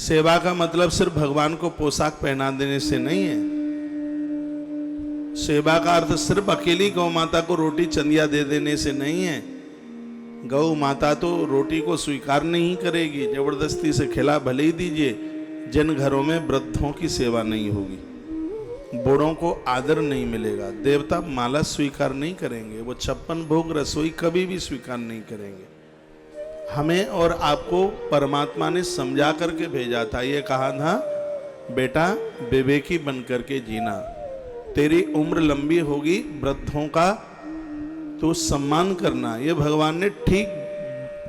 सेवा का मतलब सिर्फ भगवान को पोशाक पहना देने से नहीं है। सेवा का अर्थ सिर्फ अकेली गौ माता को रोटी चंदिया दे देने से नहीं है। गौ माता तो रोटी को स्वीकार नहीं करेगी, जबरदस्ती से खिला भले ही दीजिए। जिन घरों में वृद्धों की सेवा नहीं होगी, बूढ़ों को आदर नहीं मिलेगा, देवता माला स्वीकार नहीं करेंगे, वो 56 भोग रसोई कभी भी स्वीकार नहीं करेंगे। हमें और आपको परमात्मा ने समझा करके भेजा था, ये कहा था बेटा विवेकी बन करके जीना, तेरी उम्र लंबी होगी, वृद्धों का तो सम्मान करना। ये भगवान ने ठीक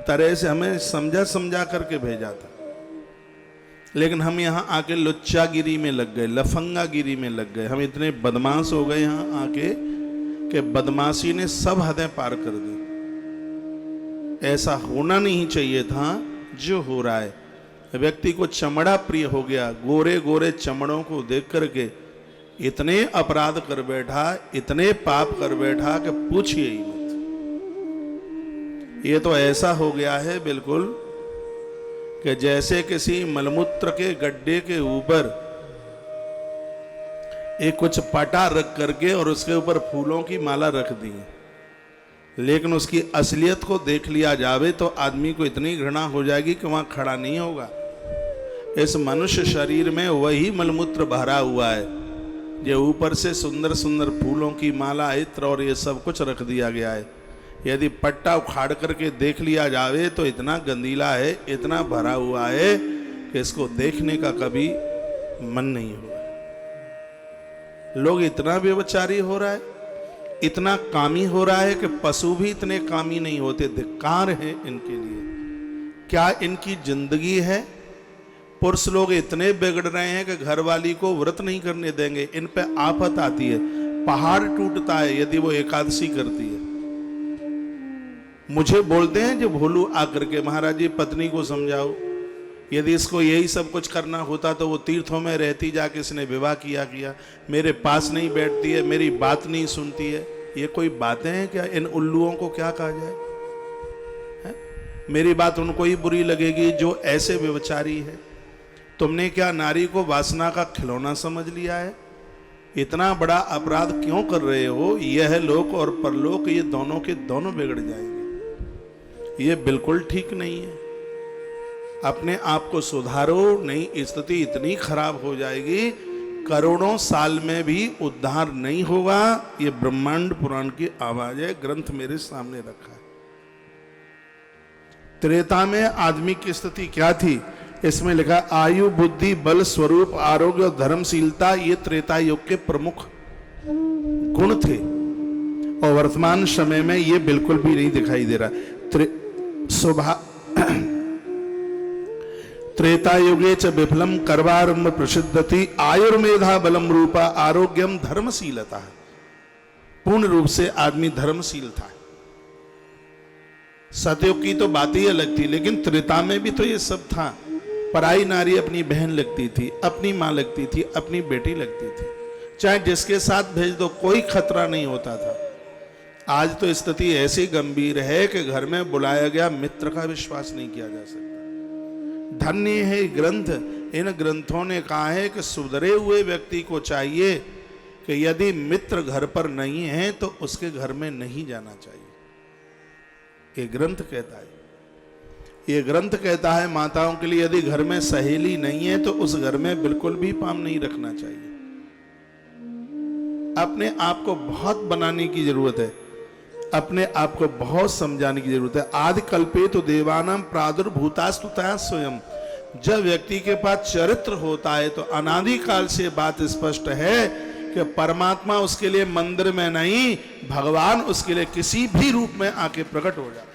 तरह से हमें समझा करके भेजा था। लेकिन हम यहाँ आके लुच्चागिरी में लग गए, लफंगागिरी में लग गए। हम इतने बदमाश हो गए यहाँ आके कि बदमाशी ने सब हदें पार कर दी। ऐसा होना नहीं चाहिए था जो हो रहा है। व्यक्ति को चमड़ा प्रिय हो गया, गोरे गोरे चमड़ों को देख करके इतने अपराध कर बैठा, इतने पाप कर बैठा कि पूछिए ही मत। ये तो ऐसा हो गया है बिल्कुल कि जैसे किसी मलमूत्र के गड्ढे के ऊपर एक कुछ पटा रख करके और उसके ऊपर फूलों की माला रख दी, लेकिन उसकी असलियत को देख लिया जावे तो आदमी को इतनी घृणा हो जाएगी कि वहां खड़ा नहीं होगा। इस मनुष्य शरीर में वही मलमूत्र भरा हुआ है, जो ऊपर से सुंदर सुंदर फूलों की माला, इत्र और ये सब कुछ रख दिया गया है। यदि पट्टा उखाड़ करके देख लिया जावे तो इतना गंदीला है, इतना भरा हुआ है कि इसको देखने का कभी मन नहीं होगा। लोग इतना व्यभिचारी हो रहा है, इतना कामी हो रहा है कि पशु भी इतने कामी नहीं होते। धिक्कार है इनके लिए। क्या इनकी जिंदगी है? पुरुष लोग इतने बिगड़ रहे हैं कि घरवाली को व्रत नहीं करने देंगे। इन पे आफत आती है, पहाड़ टूटता है यदि वो एकादशी करती है। मुझे बोलते हैं जो भोलू आकर के, महाराज जी पत्नी को समझाओ, यदि इसको यही सब कुछ करना होता तो वो तीर्थों में रहती, जाके इसने विवाह किया, मेरे पास नहीं बैठती है, मेरी बात नहीं सुनती है। ये कोई बातें हैं क्या? इन उल्लुओं को क्या कहा जाए? है? मेरी बात उनको ही बुरी लगेगी जो ऐसे व्यभिचारी है। तुमने क्या नारी को वासना का खिलौना समझ लिया है? इतना बड़ा अपराध क्यों कर रहे हो? यह लोक और परलोक ये दोनों के दोनों बिगड़ जाएंगे। ये बिल्कुल ठीक नहीं है। अपने आप को सुधारो, नहीं स्थिति इतनी खराब हो जाएगी, करोड़ों साल में भी उद्धार नहीं होगा। ये ब्रह्मांड पुराण की आवाज है, ग्रंथ मेरे सामने रखा है। त्रेता में आदमी की स्थिति क्या थी? इसमें लिखा आयु, बुद्धि, बल, स्वरूप, आरोग्य और धर्मशीलता, ये त्रेता युग के प्रमुख गुण थे। और वर्तमान समय में ये बिल्कुल भी नहीं दिखाई दे रहा। त्रेता युगे च विफलम कर्वारंभ प्रसिद्धति आयुर्मेधा बलम रूपा आरोग्यम धर्मशीलता। पूर्ण रूप से आदमी धर्मशील था। सतयुग की तो बात ही अलग थी, लेकिन त्रेता में भी तो ये सब था। पराई नारी अपनी बहन लगती थी, अपनी मां लगती थी, अपनी बेटी लगती थी। चाहे जिसके साथ भेज दो कोई खतरा नहीं होता था। आज तो स्थिति ऐसी गंभीर है कि घर में बुलाया गया मित्र का विश्वास नहीं किया जा सकता। धन्य है ग्रंथ। इन ग्रंथों ने कहा है कि सुधरे हुए व्यक्ति को चाहिए कि यदि मित्र घर पर नहीं है तो उसके घर में नहीं जाना चाहिए। ये ग्रंथ कहता है। ये ग्रंथ कहता है माताओं के लिए, यदि घर में सहेली नहीं है तो उस घर में बिल्कुल भी पाम नहीं रखना चाहिए। अपने आप को बहुत बनाने की जरूरत है, अपने आप को बहुत समझाने की जरूरत है। आदि कल्पे तो देवानाम प्रादुर्भूतास्तुतया स्वयं। जब व्यक्ति के पास चरित्र होता है तो अनादिकाल से बात स्पष्ट है कि परमात्मा उसके लिए मंदिर में नहीं, भगवान उसके लिए किसी भी रूप में आके प्रकट हो जाता है।